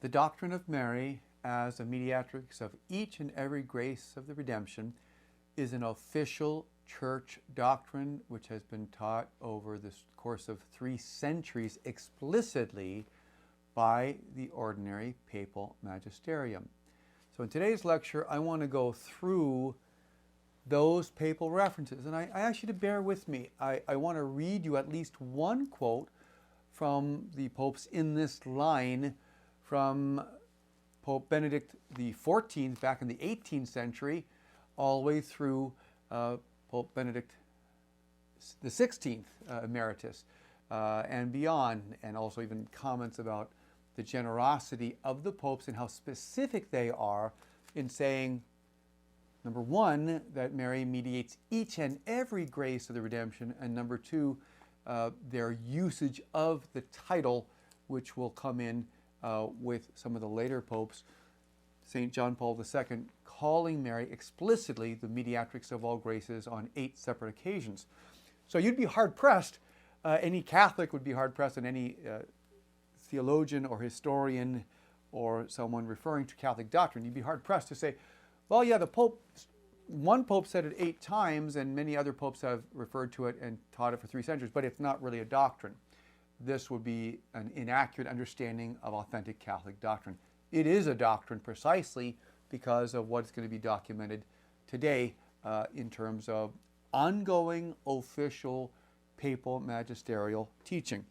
The doctrine of Mary as a mediatrix of each and every grace of the redemption is an official church doctrine which has been taught over the course of 3 centuries explicitly by the ordinary papal magisterium. So in today's lecture, I want to go through those papal references. And I ask you to bear with me. I want to read you at least one quote from the popes in this line from Pope Benedict XIV back in the 18th century all the way through Pope Benedict XVI Emeritus and beyond, and also even comments about the generosity of the popes and how specific they are in saying, number 1, that Mary mediates each and every grace of the redemption, and number 2, their usage of the title, which will come in with some of the later popes, St. John Paul II, calling Mary explicitly the mediatrix of all graces on 8 separate occasions. So you'd be hard-pressed, any Catholic would be hard-pressed, and any theologian or historian or someone referring to Catholic doctrine, you'd be hard-pressed to say, well, yeah, one pope said it 8 times, and many other popes have referred to it and taught it for 3 centuries, but it's not really a doctrine. This would be an inaccurate understanding of authentic Catholic doctrine. It is a doctrine precisely because of what's going to be documented today in terms of ongoing official papal magisterial teaching.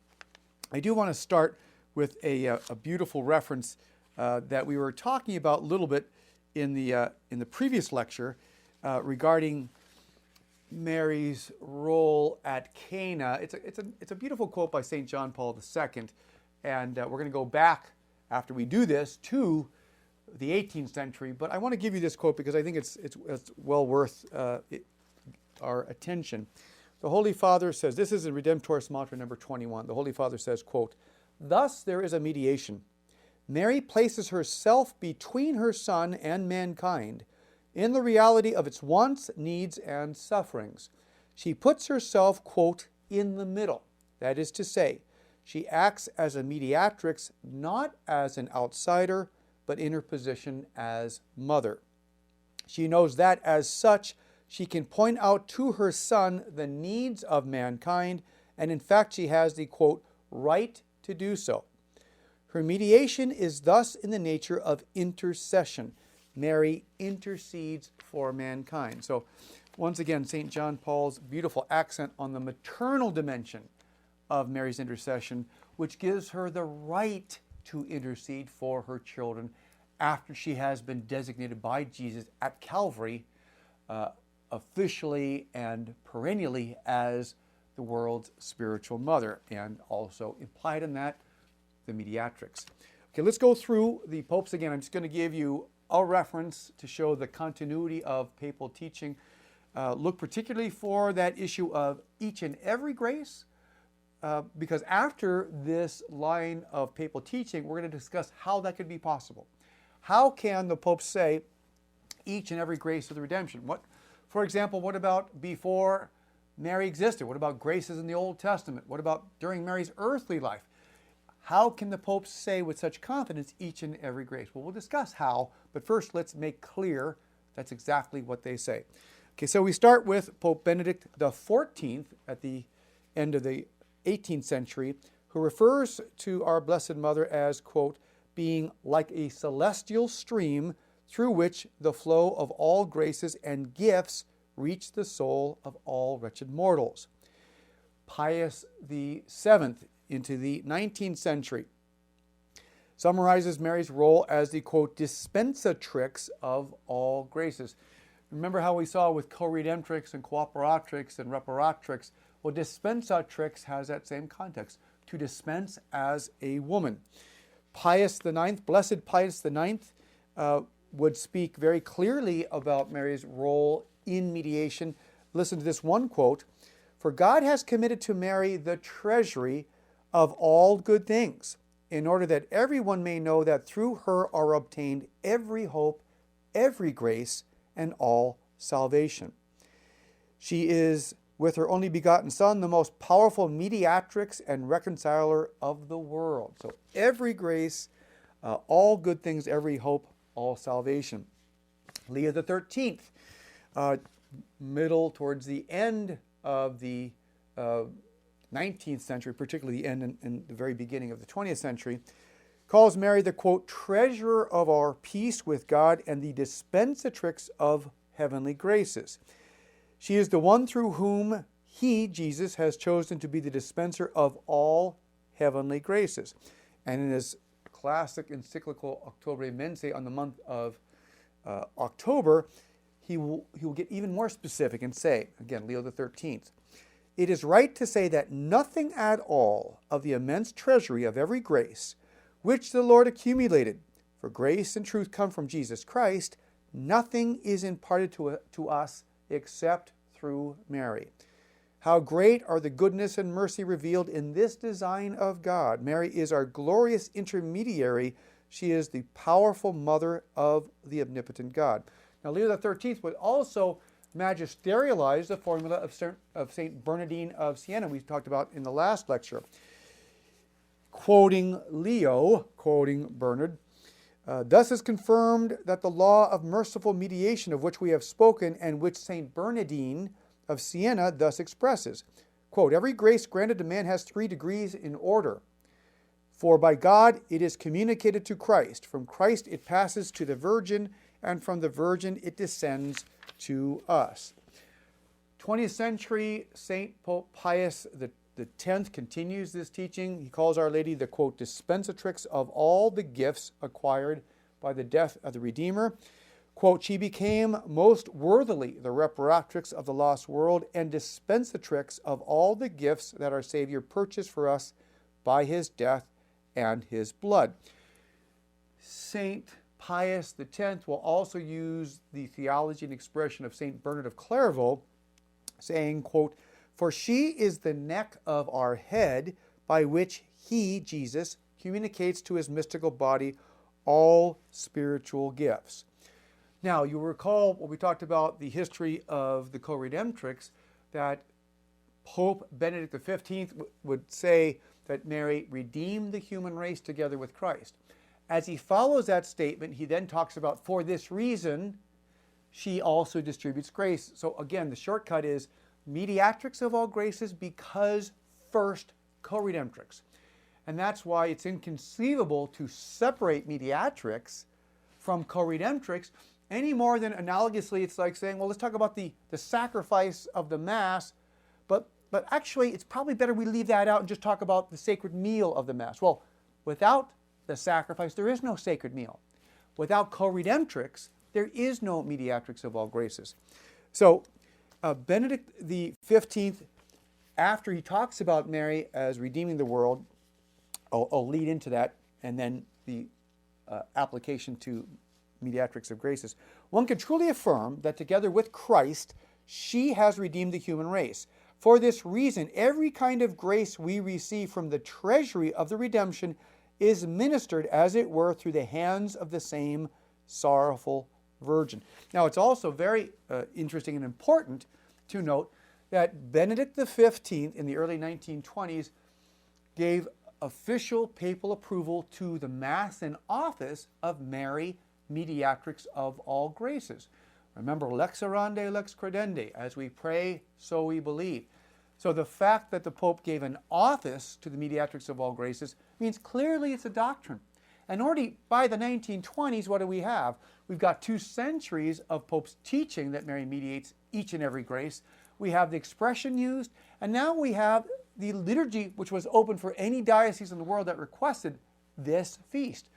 I do want to start with a beautiful reference that we were talking about a little bit in the previous lecture regarding Mary's role at Cana. It's a beautiful quote by St. John Paul II, and we're going to go back after we do this to the 18th century. But I want to give you this quote because I think it's well worth our attention. The Holy Father says, this is in Redemptoris Mantra number 21. The Holy Father says, quote, "Thus there is a mediation. Mary places herself between her Son and mankind in the reality of its wants, needs, and sufferings. She puts herself, quote, in the middle. That is to say, she acts as a mediatrix, not as an outsider, but in her position as mother. She knows that as such, she can point out to her Son the needs of mankind, and in fact she has the, quote, right to do so. Her mediation is thus in the nature of intercession. Mary intercedes for mankind." So once again, St. John Paul's beautiful accent on the maternal dimension of Mary's intercession, which gives her the right to intercede for her children after she has been designated by Jesus at Calvary officially and perennially as the world's spiritual mother, and also implied in that, the mediatrix. Okay, let's go through the popes again. I'm just going to give you a reference to show the continuity of papal teaching. Look particularly for that issue of each and every grace, because after this line of papal teaching, we're going to discuss how that could be possible. How can the popes say each and every grace of the redemption? For example, what about before Mary existed? What about graces in the Old Testament? What about during Mary's earthly life? How can the popes say with such confidence each and every grace? Well, we'll discuss how, but first let's make clear that's exactly what they say. Okay, so we start with Pope Benedict XIV at the end of the 18th century, who refers to our Blessed Mother as, quote, being like a celestial stream through which the flow of all graces and gifts reach the soul of all wretched mortals. Pius VII, into the 19th century, summarizes Mary's role as the, quote, dispensatrix of all graces. Remember how we saw with co-redemptrix and cooperatrix and reparatrix? Well, dispensatrix has that same context, to dispense as a woman. Pius IX, Blessed Pius IX, would speak very clearly about Mary's role in mediation. Listen to this one quote: "For God has committed to Mary the treasury of all good things, in order that everyone may know that through her are obtained every hope, every grace, and all salvation. She is, with her only begotten Son, the most powerful mediatrix and reconciler of the world." So every grace all good things, every hope, all salvation. Leo the 13th, middle towards the end of the 19th century, particularly the end and the very beginning of the 20th century, calls Mary the, quote, treasurer of our peace with God and the dispensatrix of heavenly graces. She is the one through whom he, Jesus, has chosen to be the dispenser of all heavenly graces. And in his classic encyclical October Mense on the month of October, he will get even more specific and say, again, Leo the 13th, it is right to say that nothing at all of the immense treasury of every grace which the Lord accumulated, for grace and truth come from Jesus Christ, nothing is imparted to us except through Mary. How great are the goodness and mercy revealed in this design of God. Mary is our glorious intermediary. She is the powerful mother of the omnipotent God. Now, Leo the 13th would also magisterialize the formula of St. Bernardine of Siena we talked about in the last lecture. Quoting Leo, quoting Bernard, thus is confirmed that the law of merciful mediation of which we have spoken and which St. Bernardine of Siena thus expresses, quote, every grace granted to man has 3 degrees in order. For by God it is communicated to Christ. From Christ it passes to the Virgin, and from the Virgin it descends to us. 20th century St. Pope Pius X continues this teaching. He calls Our Lady the, quote, dispensatrix of all the gifts acquired by the death of the Redeemer. Quote, she became most worthily the reparatrix of the lost world and dispensatrix of all the gifts that our Savior purchased for us by his death and his blood. St. Pius X will also use the theology and expression of St. Bernard of Clairvaux, saying, quote, for she is the neck of our head by which he, Jesus, communicates to his mystical body all spiritual gifts. Now, you'll recall when we talked about the history of the co-redemptrix, that Pope Benedict XV would say that Mary redeemed the human race together with Christ. As he follows that statement, he then talks about, for this reason, she also distributes grace. So again, the shortcut is Mediatrix of all graces because first co-redemptrix. And that's why it's inconceivable to separate Mediatrix from co-redemptrix any more than analogously it's like saying, well, let's talk about the sacrifice of the Mass, but actually it's probably better we leave that out and just talk about the sacred meal of the Mass. Well, without the sacrifice, there is no sacred meal. Without co-redemptrix, there is no Mediatrix of all graces. So Benedict XV, after he talks about Mary as redeeming the world, I'll lead into that, and then the application to Mediatrix of graces. One can truly affirm that together with Christ, she has redeemed the human race. For this reason, every kind of grace we receive from the treasury of the redemption is ministered, as it were, through the hands of the same sorrowful Virgin. Now, it's also very interesting and important to note that Benedict XV in the early 1920s gave official papal approval to the Mass and office of Mary, Mediatrix of all graces. Remember, lex orandi, lex credendi. As we pray, so we believe. So the fact that the Pope gave an office to the Mediatrix of all graces means clearly it's a doctrine. And already by the 1920s, what do we have? We've got 2 centuries of popes teaching that Mary mediates each and every grace. We have the expression used, and now we have the liturgy, which was open for any diocese in the world that requested this feast.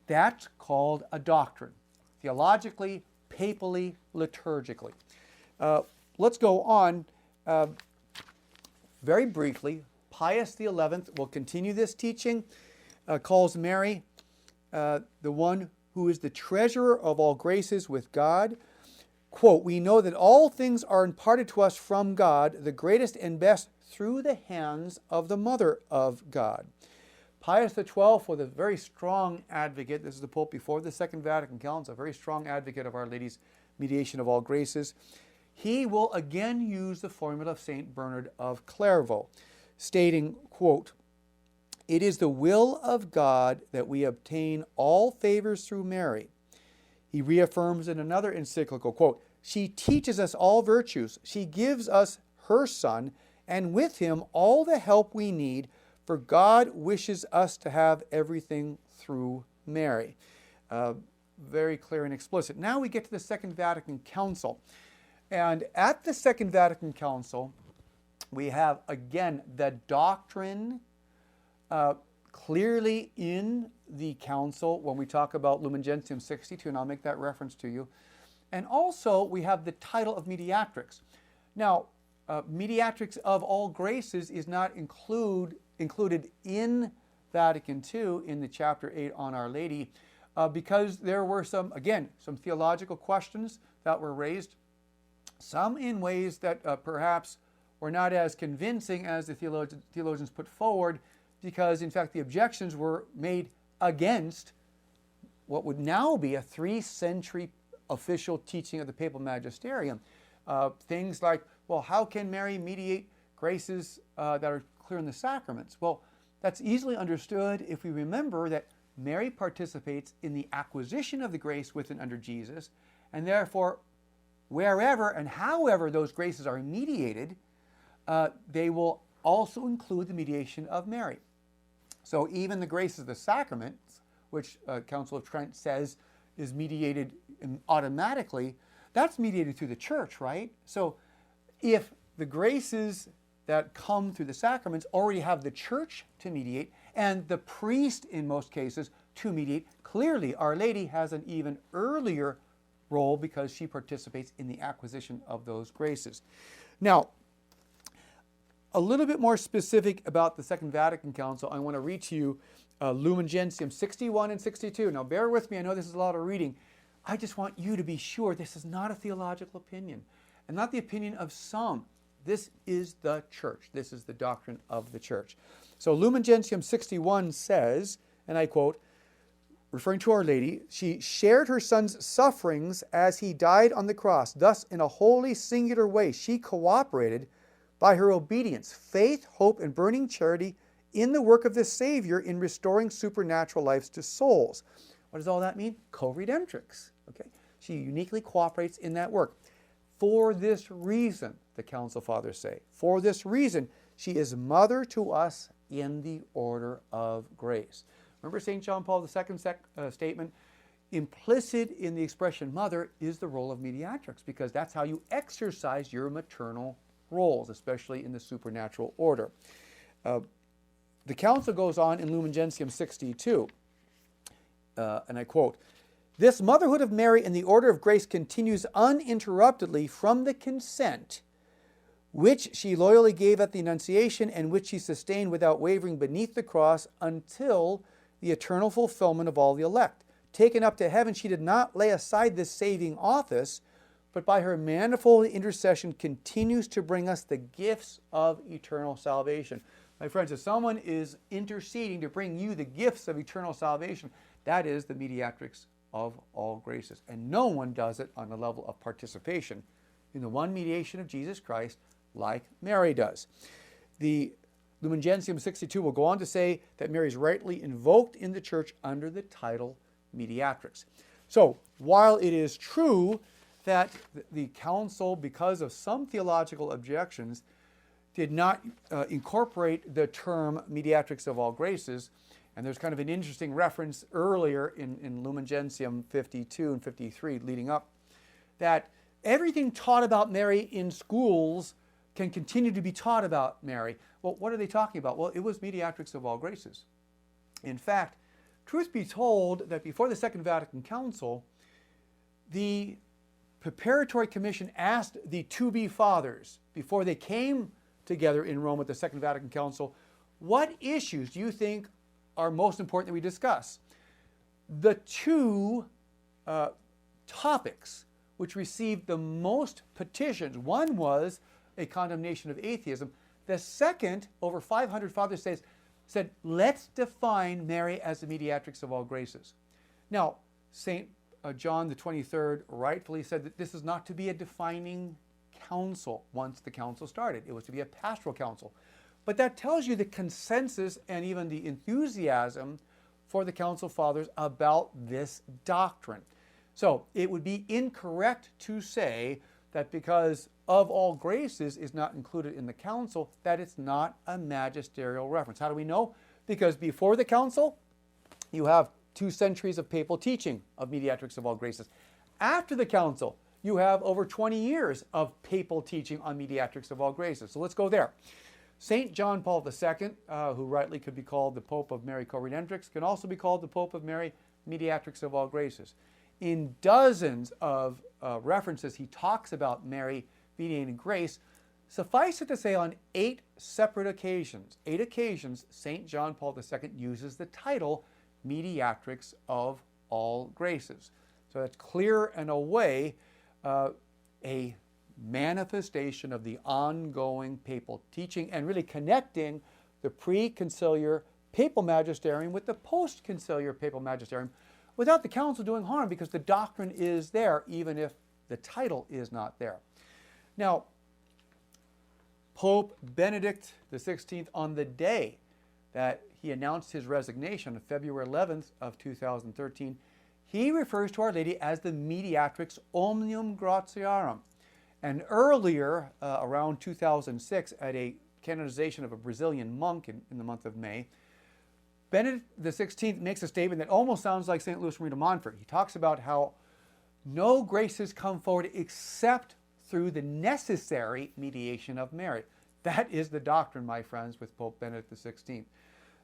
That's called a doctrine, theologically, papally, liturgically. Let's go on very briefly. Pius XI will continue this teaching, calls Mary the one who is the treasurer of all graces with God. Quote, we know that all things are imparted to us from God, the greatest and best through the hands of the Mother of God. Pius XII was a very strong advocate. This is the Pope before the Second Vatican Council, a very strong advocate of Our Lady's mediation of all graces. He will again use the formula of St. Bernard of Clairvaux, stating, quote, It is the will of God that we obtain all favors through Mary. He reaffirms in another encyclical, quote, she teaches us all virtues. She gives us her Son, and with him all the help we need, for God wishes us to have everything through Mary. Very clear and explicit. Now we get to the Second Vatican Council. And at the Second Vatican Council, we have, again, the doctrine clearly in the council when we talk about Lumen Gentium 62, and I'll make that reference to you. And also, we have the title of Mediatrix. Now, Mediatrix of all graces is not included in Vatican II in the chapter 8 on Our Lady because there were some theological questions that were raised, some in ways that perhaps were not as convincing as the theologians put forward, because in fact the objections were made against what would now be a 3-century official teaching of the Papal Magisterium. Things like, well, how can Mary mediate graces that are clear in the sacraments? Well, that's easily understood if we remember that Mary participates in the acquisition of the grace with and under Jesus, and therefore, wherever and however those graces are mediated, they will also include the mediation of Mary. So even the graces of the sacraments, which Council of Trent says is mediated automatically, that's mediated through the Church, right? So if the graces that come through the sacraments already have the Church to mediate and the priest in most cases to mediate, clearly Our Lady has an even earlier role because she participates in the acquisition of those graces. Now, a little bit more specific about the Second Vatican Council, I want to read to you Lumen Gentium 61 and 62. Now bear with me, I know this is a lot of reading. I just want you to be sure this is not a theological opinion and not the opinion of some. This is the Church. This is the doctrine of the Church. So Lumen Gentium 61 says, and I quote, referring to Our Lady, she shared her Son's sufferings as he died on the cross. Thus, in a wholly singular way, she cooperated by her obedience, faith, hope, and burning charity in the work of the Savior in restoring supernatural lives to souls. What does all that mean? Co-redemptrix. Okay? She uniquely cooperates in that work. For this reason, the Council Fathers say, for this reason, she is mother to us in the order of grace. Remember St. John Paul II's statement? Implicit in the expression mother is the role of mediatrix, because that's how you exercise your maternal roles, especially in the supernatural order. The Council goes on in Lumen Gentium 62, and I quote, this motherhood of Mary in the order of grace continues uninterruptedly from the consent which she loyally gave at the Annunciation and which she sustained without wavering beneath the cross until the eternal fulfillment of all the elect. Taken up to heaven, she did not lay aside this saving office, but by her manifold intercession continues to bring us the gifts of eternal salvation. My friends, if someone is interceding to bring you the gifts of eternal salvation, that is the mediatrix of all graces. And no one does it on the level of participation in the one mediation of Jesus Christ like Mary does. The Lumen Gentium 62 will go on to say that Mary is rightly invoked in the Church under the title Mediatrix. So, while it is true that the Council, because of some theological objections, did not incorporate the term Mediatrix of all graces, and there's kind of an interesting reference earlier in Lumen Gentium 52 and 53 leading up, that everything taught about Mary in schools can continue to be taught about Mary. Well, what are they talking about? Well, it was Mediatrix of all graces. In fact, truth be told, that before the Second Vatican Council, the Preparatory Commission asked the to-be fathers, before they came together in Rome at the Second Vatican Council, what issues do you think are most important that we discuss? The two topics which received the most petitions, one was a condemnation of atheism. The second, over 500 fathers said, let's define Mary as the mediatrix of all graces. Now, St. John the 23rd rightfully said that this is not to be a defining council once the council started. It was to be a pastoral council. But that tells you the consensus and even the enthusiasm for the Council Fathers about this doctrine. So it would be incorrect to say that because of all graces is not included in the council, that it's not a magisterial reference. How do we know? Because before the council, you have 2 centuries of papal teaching of Mediatrix of all graces. After the council, you have over 20 years of papal teaching on Mediatrix of all graces. So let's go there. St. John Paul II, who rightly could be called the Pope of Mary Co-Redemptrix, can also be called the Pope of Mary Mediatrix of all graces. In dozens of references, he talks about Mary mediating grace. Suffice it to say, on 8 separate occasions, St. John Paul II uses the title Mediatrix of all graces. So that's clear and away a manifestation of the ongoing papal teaching and really connecting the pre-conciliar papal magisterium with the post-conciliar papal magisterium without the council doing harm, because the doctrine is there even if the title is not there. Now, Pope Benedict XVI, on the day that he announced his resignation on February 11th of 2013, he refers to Our Lady as the Mediatrix Omnium Gratiarum. And earlier, around 2006, at a canonization of a Brazilian monk in the month of May, Benedict XVI makes a statement that almost sounds like St. Louis Marie de Montfort. He talks about how no graces come forward except through the necessary mediation of Mary. That is the doctrine, my friends, with Pope Benedict XVI.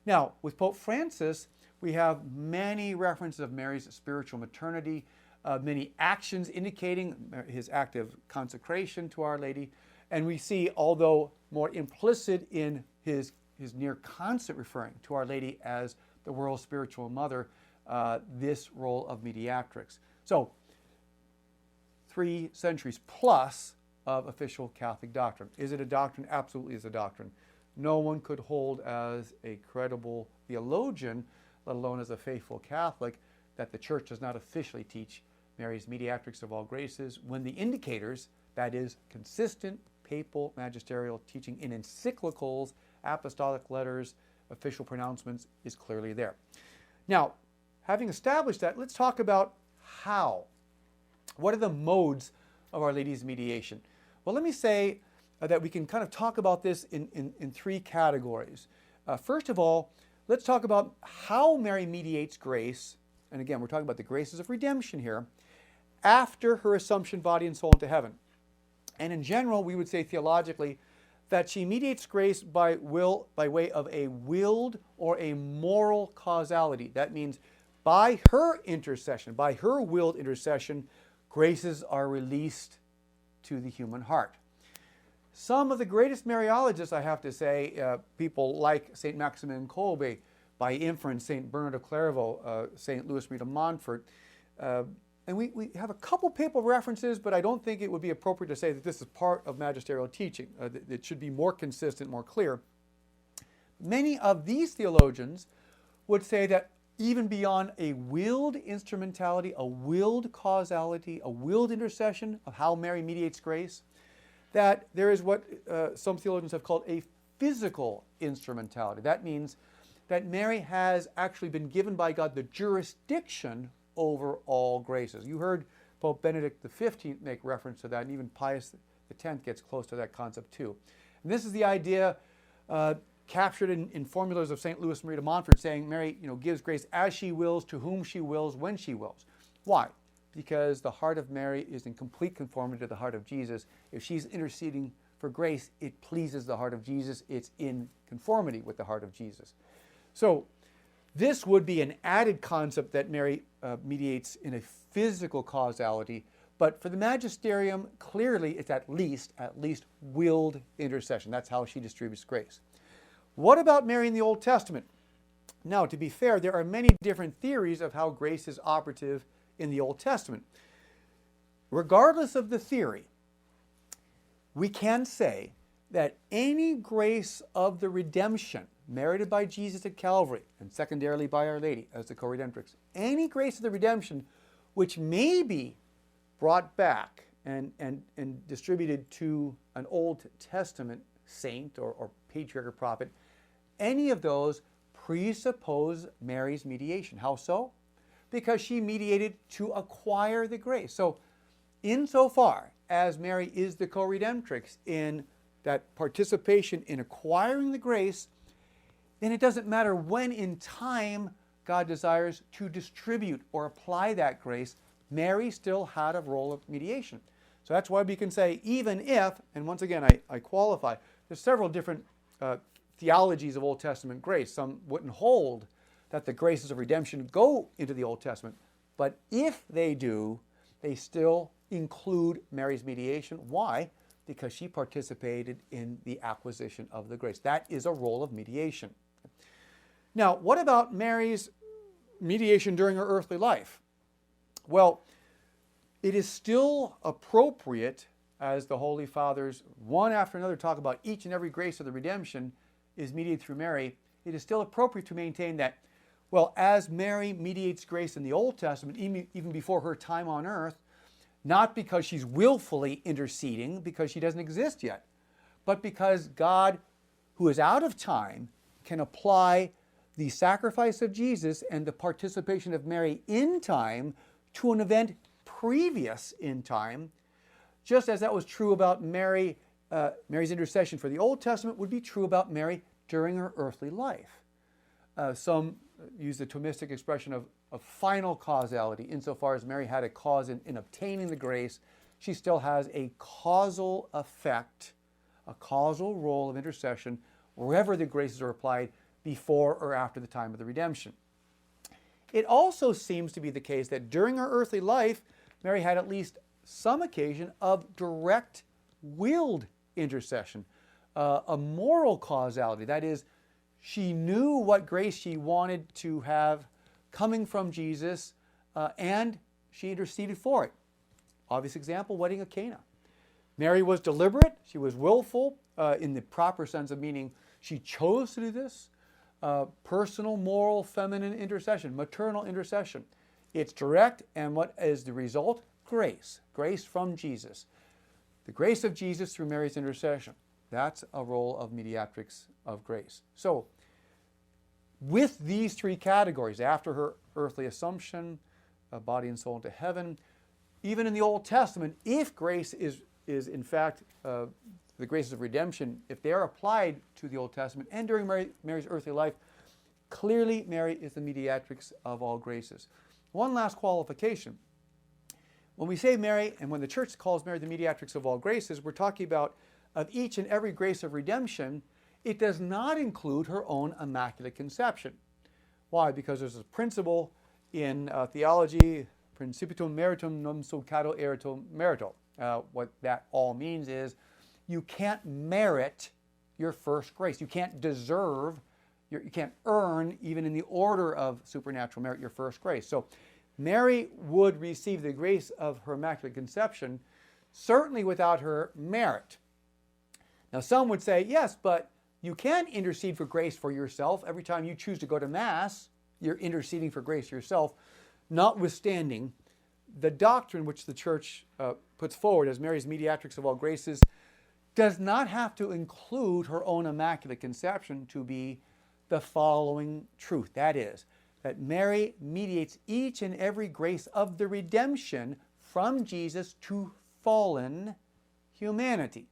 Now, with Pope Francis, we have many references of Mary's spiritual maternity, many actions indicating his active consecration to Our Lady, and we see, although more implicit in his near constant referring to Our Lady as the world's spiritual mother, this role of mediatrix. So, 3 centuries plus of official Catholic doctrine. Is it a doctrine? Absolutely is a doctrine. No one could hold as a credible theologian, let alone as a faithful Catholic, that the Church does not officially teach Mary's Mediatrix of all graces when the indicators, that is, consistent papal magisterial teaching in encyclicals, apostolic letters, official pronouncements, is clearly there. Now, having established that, let's talk about how. What are the modes of Our Lady's mediation? Well, let me say that we can kind of talk about this in 3 categories. First of all, let's talk about how Mary mediates grace, and again, we're talking about the graces of redemption here, after her assumption, body and soul, into heaven. And in general, we would say theologically that she mediates grace by way of a willed or a moral causality. That means by her intercession, by her willed intercession, graces are released to the human heart. Some of the greatest Mariologists, I have to say, people like St. Maximin Kolbe, by inference, St. Bernard of Clairvaux, St. Louis Marie de Montfort, and we have a couple papal references, but I don't think it would be appropriate to say that this is part of magisterial teaching. It should be more consistent, more clear. Many of these theologians would say that even beyond a willed instrumentality, a willed causality, a willed intercession of how Mary mediates grace, that there is what some theologians have called a physical instrumentality. That means that Mary has actually been given by God the jurisdiction over all graces. You heard Pope Benedict XV make reference to that, and even Pius X gets close to that concept too. And this is the idea captured in formulas of St. Louis Marie de Montfort, saying Mary, gives grace as she wills, to whom she wills, when she wills. Why? Because the heart of Mary is in complete conformity to the heart of Jesus. If she's interceding for grace, it pleases the heart of Jesus. It's in conformity with the heart of Jesus. So this would be an added concept that Mary mediates in a physical causality, but for the magisterium, clearly it's at least willed intercession. That's how she distributes grace. What about Mary in the Old Testament? Now, to be fair, there are many different theories of how grace is operative in the Old Testament. Regardless of the theory, we can say that any grace of the redemption merited by Jesus at Calvary, and secondarily by Our Lady as the co-redemptrix, any grace of the redemption which may be brought back and distributed to an Old Testament saint or patriarch or prophet, any of those presuppose Mary's mediation. How so? Because she mediated to acquire the grace. So insofar as Mary is the co-redemptrix in that participation in acquiring the grace, then it doesn't matter when in time God desires to distribute or apply that grace, Mary still had a role of mediation. So that's why we can say, even if, and once again I qualify, there's several different theologies of Old Testament grace. Some wouldn't hold that the graces of redemption go into the Old Testament, but if they do, they still include Mary's mediation. Why? Because she participated in the acquisition of the grace. That is a role of mediation. Now, what about Mary's mediation during her earthly life? Well, it is still appropriate, as the Holy Fathers, one after another, talk about each and every grace of the redemption is mediated through Mary. It is still appropriate to maintain that, well, as Mary mediates grace in the Old Testament, even before her time on earth, not because she's willfully interceding, because she doesn't exist yet, but because God, who is out of time, can apply the sacrifice of Jesus and the participation of Mary in time to an event previous in time, just as that was true about Mary's intercession for the Old Testament would be true about Mary during her earthly life. Some use the Thomistic expression of final causality. Insofar as Mary had a cause in obtaining the grace, she still has a causal effect, a causal role of intercession wherever the graces are applied before or after the time of the redemption. It also seems to be the case that during her earthly life, Mary had at least some occasion of direct willed intercession, a moral causality. That is, she knew what grace she wanted to have coming from Jesus, and she interceded for it. Obvious example, wedding of Cana. Mary was deliberate, she was willful, in the proper sense of meaning she chose to do this. Personal, moral, feminine intercession, maternal intercession. It's direct, and what is the result? Grace. Grace from Jesus. The grace of Jesus through Mary's intercession. That's a role of mediatrix of grace. So, with these three categories, after her earthly assumption, body and soul into heaven, even in the Old Testament, if grace is in fact the graces of redemption, if they are applied to the Old Testament and during Mary's earthly life, clearly Mary is the mediatrix of all graces. One last qualification. When we say Mary, and when the Church calls Mary the mediatrix of all graces, we're talking about of each and every grace of redemption. It does not include her own Immaculate Conception. Why? Because there's a principle in theology, principium meritum non succato erito merito. What that all means is you can't merit your first grace. You can't deserve, you can't earn, even in the order of supernatural merit, your first grace. So Mary would receive the grace of her Immaculate Conception, certainly without her merit. Now some would say, yes, but you can intercede for grace for yourself. Every time you choose to go to Mass, you're interceding for grace yourself, notwithstanding the doctrine which the Church puts forward as Mary's mediatrix of all graces does not have to include her own Immaculate Conception to be the following truth. That is, that Mary mediates each and every grace of the redemption from Jesus to fallen humanity.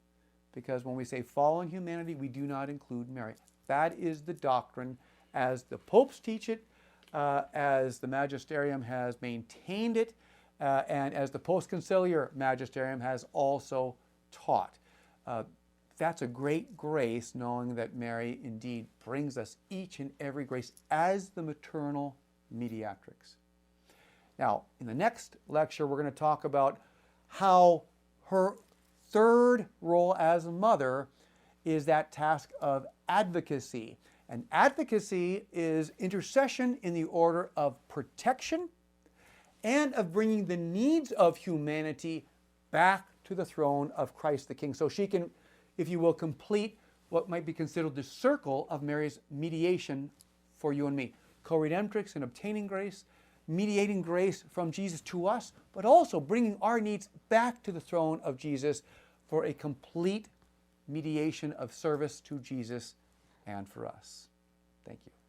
Because when we say fallen humanity, we do not include Mary. That is the doctrine as the popes teach it, as the Magisterium has maintained it, and as the post-conciliar Magisterium has also taught. That's a great grace, knowing that Mary indeed brings us each and every grace as the maternal mediatrix. Now, in the next lecture, we're going to talk about how her third role as a mother is that task of advocacy. And advocacy is intercession in the order of protection and of bringing the needs of humanity back to the throne of Christ the King. So she can, if you will, complete what might be considered the circle of Mary's mediation for you and me. Co-redemptrix in obtaining grace, mediating grace from Jesus to us, but also bringing our needs back to the throne of Jesus for a complete mediation of service to Jesus and for us. Thank you.